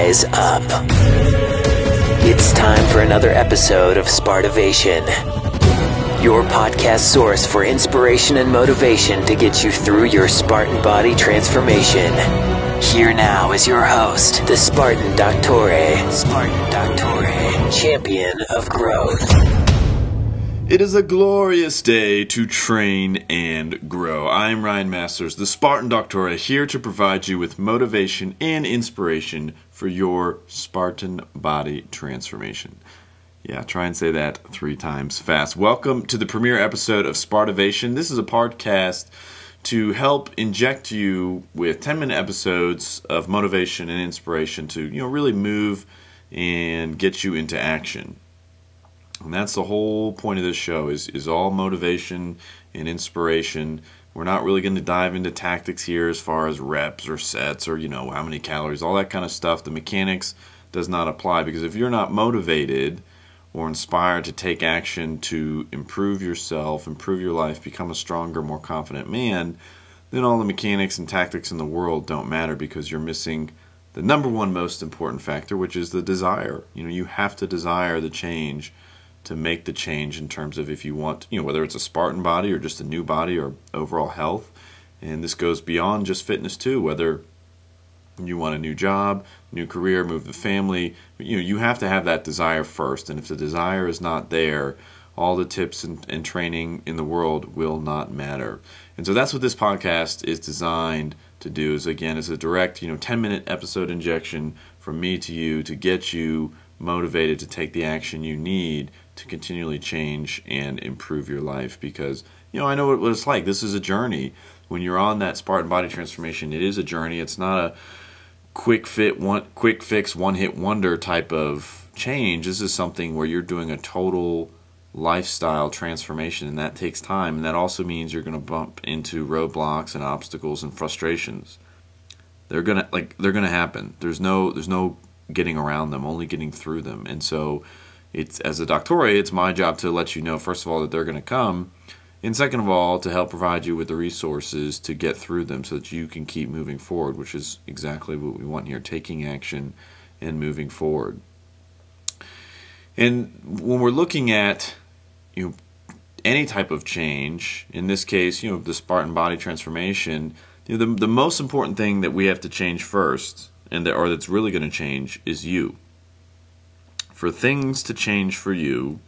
Rise up. It's time for another episode of Spartivation, your podcast source for inspiration and motivation to get you through your Spartan body transformation. Here now is your host, the Spartan Doctore, champion of growth. It is a glorious day to train and grow. I'm Ryan Masters, the Spartan Doctore, here to provide you with motivation and inspiration for your Spartan body transformation. Yeah, try and say that 3 times fast. Welcome to the premiere episode of Spartivation. This is a podcast to help inject you with 10-minute episodes of motivation and inspiration to, really move and get you into action. And that's the whole point of this show, is all motivation and inspiration. We're not really going to dive into tactics here as far as reps or sets or, how many calories, all that kind of stuff. The mechanics does not apply, because if you're not motivated or inspired to take action to improve yourself, improve your life, become a stronger, more confident man, then all the mechanics and tactics in the world don't matter, because you're missing the number one most important factor, which is the desire. You have to desire the change to make the change in terms of if you want, whether it's a Spartan body or just a new body or overall health. And this goes beyond just fitness too, whether you want a new job, new career, move the family, you have to have that desire first. And if the desire is not there, all the tips and training in the world will not matter. And so that's what this podcast is designed to do, is a direct, 10-minute episode injection from me to you to get you motivated to take the action you need to continually change and improve your life. Because, I know what it's like. This is a journey. When you're on that Spartan body transformation, it is a journey. It's not a quick fix, one-hit wonder type of change. This is something where you're doing a total lifestyle transformation, and that takes time. And that also means you're going to bump into roadblocks and obstacles and frustrations. They're gonna happen. There's no getting around them, only getting through them. And so it's, as a doctore, it's my job to let you know, first of all, that they're going to come, and second of all, to help provide you with the resources to get through them so that you can keep moving forward, which is exactly what we want here, taking action and moving forward. And when we're looking at any type of change, in this case, the Spartan body transformation, the most important thing that we have to change first, or that's really going to change, is you. For things to change for you,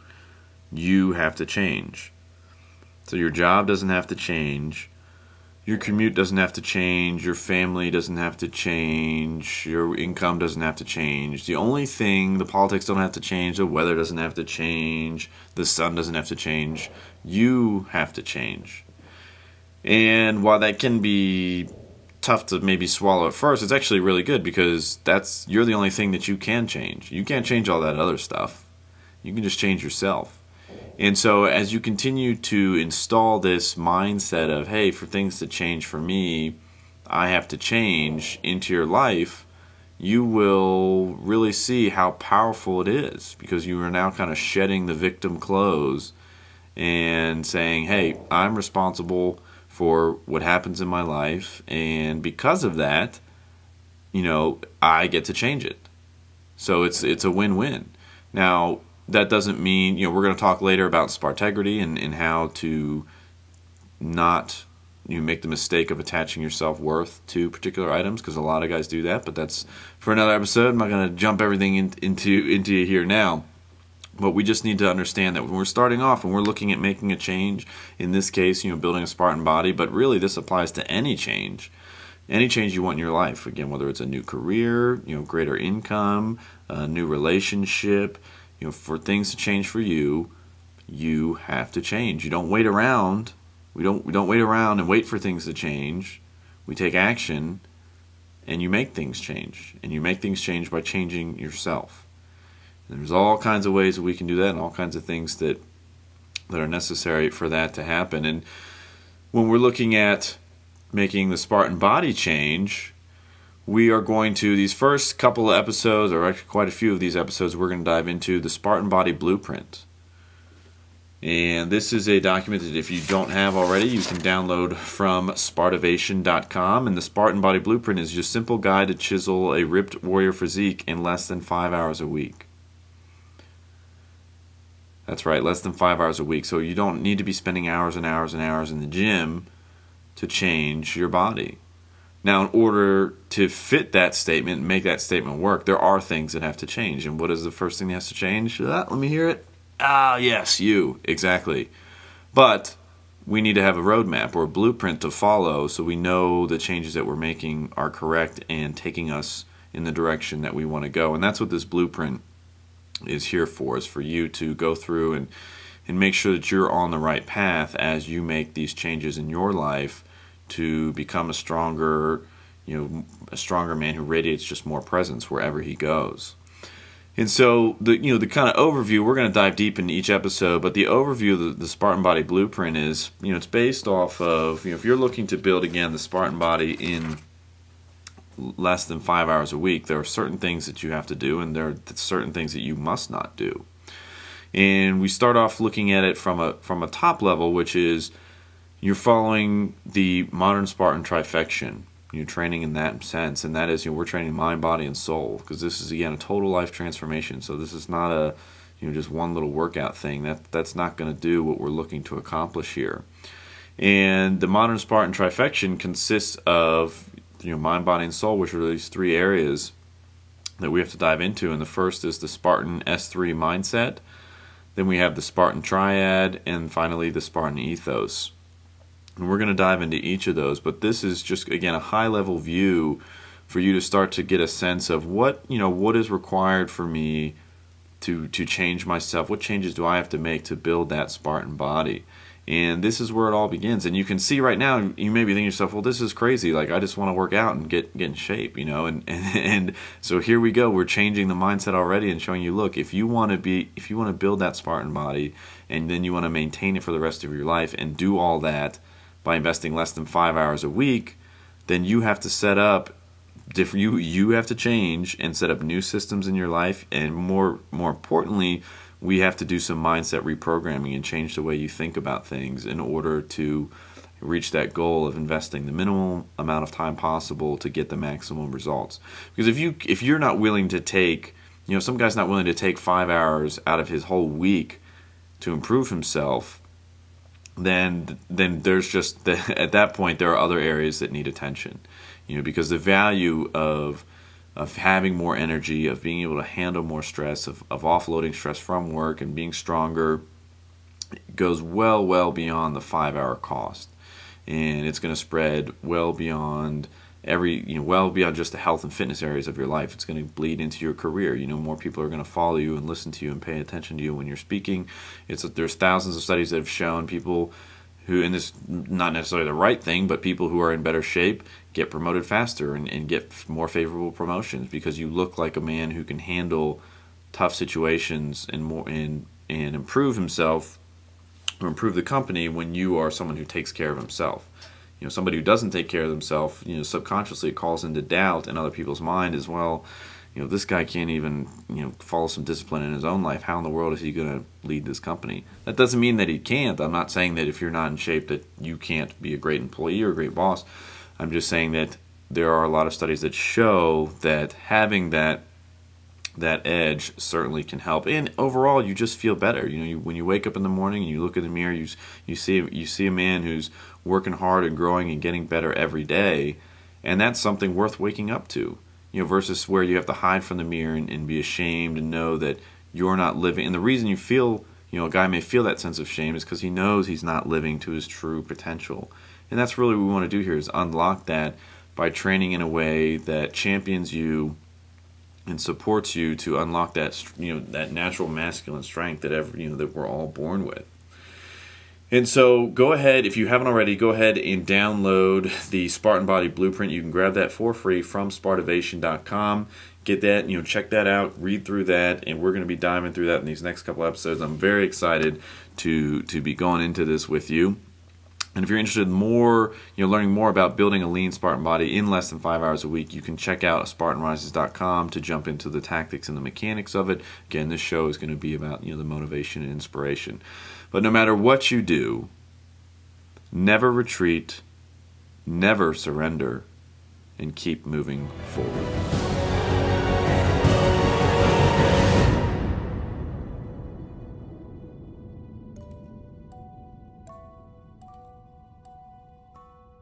you have to change. So your job doesn't have to change, your commute doesn't have to change, your family doesn't have to change, your income doesn't have to change. The only thing, the politics don't have to change, the weather doesn't have to change, the sun doesn't have to change. You have to change. And while that can be tough to maybe swallow at first, it's actually really good, because you're the only thing that you can change. You can't change all that other stuff. You can just change yourself. And so as you continue to install this mindset of, hey, for things to change for me, I have to change, into your life, you will really see how powerful it is, because you are now kind of shedding the victim clothes and saying, hey, I'm responsible for what happens in my life, and because of that, I get to change it. So it's a win-win. Now, that doesn't mean, we're going to talk later about Spartegrity and how to not make the mistake of attaching your self-worth to particular items, because a lot of guys do that, but that's for another episode. I'm not going to jump everything into you here now. But we just need to understand that when we're starting off and we're looking at making a change, in this case, building a Spartan body, but really this applies to any change you want in your life. Again, whether it's a new career, greater income, a new relationship, for things to change for you, you have to change. You don't wait around. We don't wait around and wait for things to change. We take action, and you make things change. And you make things change by changing yourself. There's all kinds of ways that we can do that, and all kinds of things that are necessary for that to happen. And when we're looking at making the Spartan body change, we are going to, these first couple of episodes, or actually quite a few of these episodes, we're going to dive into the Spartan body blueprint. And this is a document that if you don't have already, you can download from Spartivation.com. And the Spartan Body Blueprint is your simple guide to chisel a ripped warrior physique in less than 5 hours a week. That's right, less than 5 hours a week. So you don't need to be spending hours and hours and hours in the gym to change your body. Now, in order to fit that statement and make that statement work, there are things that have to change. And what is the first thing that has to change? Let me hear it. Ah, yes, you. Exactly. But we need to have a roadmap or a blueprint to follow so we know the changes that we're making are correct and taking us in the direction that we want to go. And that's what this blueprint is here for, is for you to go through and make sure that you're on the right path as you make these changes in your life to become a stronger man who radiates just more presence wherever he goes. And so the kind of overview, we're going to dive deep into each episode, but the overview of the Spartan Body Blueprint is, it's based off of, if you're looking to build, again, the Spartan body in less than 5 hours a week, there are certain things that you have to do, and there are certain things that you must not do. And we start off looking at it from a top level, which is you're following the modern Spartan trifection. You're training in that sense, and that is, we're training mind, body, and soul, because this is, again, a total life transformation. So this is not a, just one little workout thing. That's not going to do what we're looking to accomplish here. And the modern Spartan trifection consists of, mind, body, and soul, which are these three areas that we have to dive into. And the first is the Spartan S3 mindset. Then we have the Spartan triad, and finally the Spartan ethos. And we're going to dive into each of those, but this is just, again, a high-level view for you to start to get a sense of what is required for me to change myself. What changes do I have to make to build that Spartan body? And this is where it all begins. And you can see right now, you may be thinking to yourself, well, this is crazy. Like, I just want to work out and get in shape, And so here we go. We're changing the mindset already and showing you, look, if you want to build that Spartan body, and then you want to maintain it for the rest of your life and do all that by investing less than 5 hours a week, then you have to set up you have to change and set up new systems in your life, and more importantly, we have to do some mindset reprogramming and change the way you think about things in order to reach that goal of investing the minimum amount of time possible to get the maximum results. Because if you're not willing to take, some guy's not willing to take 5 hours out of his whole week to improve himself, then there's just at that point there are other areas that need attention, because the value of having more energy, of being able to handle more stress, of offloading stress from work and being stronger goes well beyond the 5 hour cost, and it's going to spread well beyond well beyond just the health and fitness areas of your life. It's going to bleed into your career. More people are going to follow you and listen to you and pay attention to you when you're speaking. There's thousands of studies that have shown people who, and this is not necessarily the right thing, but people who are in better shape get promoted faster and get more favorable promotions, because you look like a man who can handle tough situations and improve himself or improve the company when you are someone who takes care of himself. Somebody who doesn't take care of themselves, subconsciously it calls into doubt in other people's mind as well. This guy can't even, follow some discipline in his own life. How in the world is he going to lead this company? That doesn't mean that he can't. I'm not saying that if you're not in shape that you can't be a great employee or a great boss. I'm just saying that there are a lot of studies that show that having that edge certainly can help, and overall you just feel better. When you wake up in the morning and you look in the mirror, you see a man who's working hard and growing and getting better every day, and that's something worth waking up to. Versus where you have to hide from the mirror and be ashamed and know that you're not living. And the reason you feel, a guy may feel that sense of shame is because he knows he's not living to his true potential. And that's really what we want to do here, is unlock that by training in a way that champions you and supports you to unlock that, that natural masculine strength that we're all born with. And so go ahead, if you haven't already, go ahead and download the Spartan Body Blueprint. You can grab that for free from Spartivation.com. Get that, check that out, read through that, and we're going to be diving through that in these next couple episodes. I'm very excited to be going into this with you. And if you're interested in more, learning more about building a lean Spartan body in less than 5 hours a week, you can check out SpartanRises.com to jump into the tactics and the mechanics of it. Again, this show is going to be about the motivation and inspiration. But no matter what you do, never retreat, never surrender, and keep moving forward.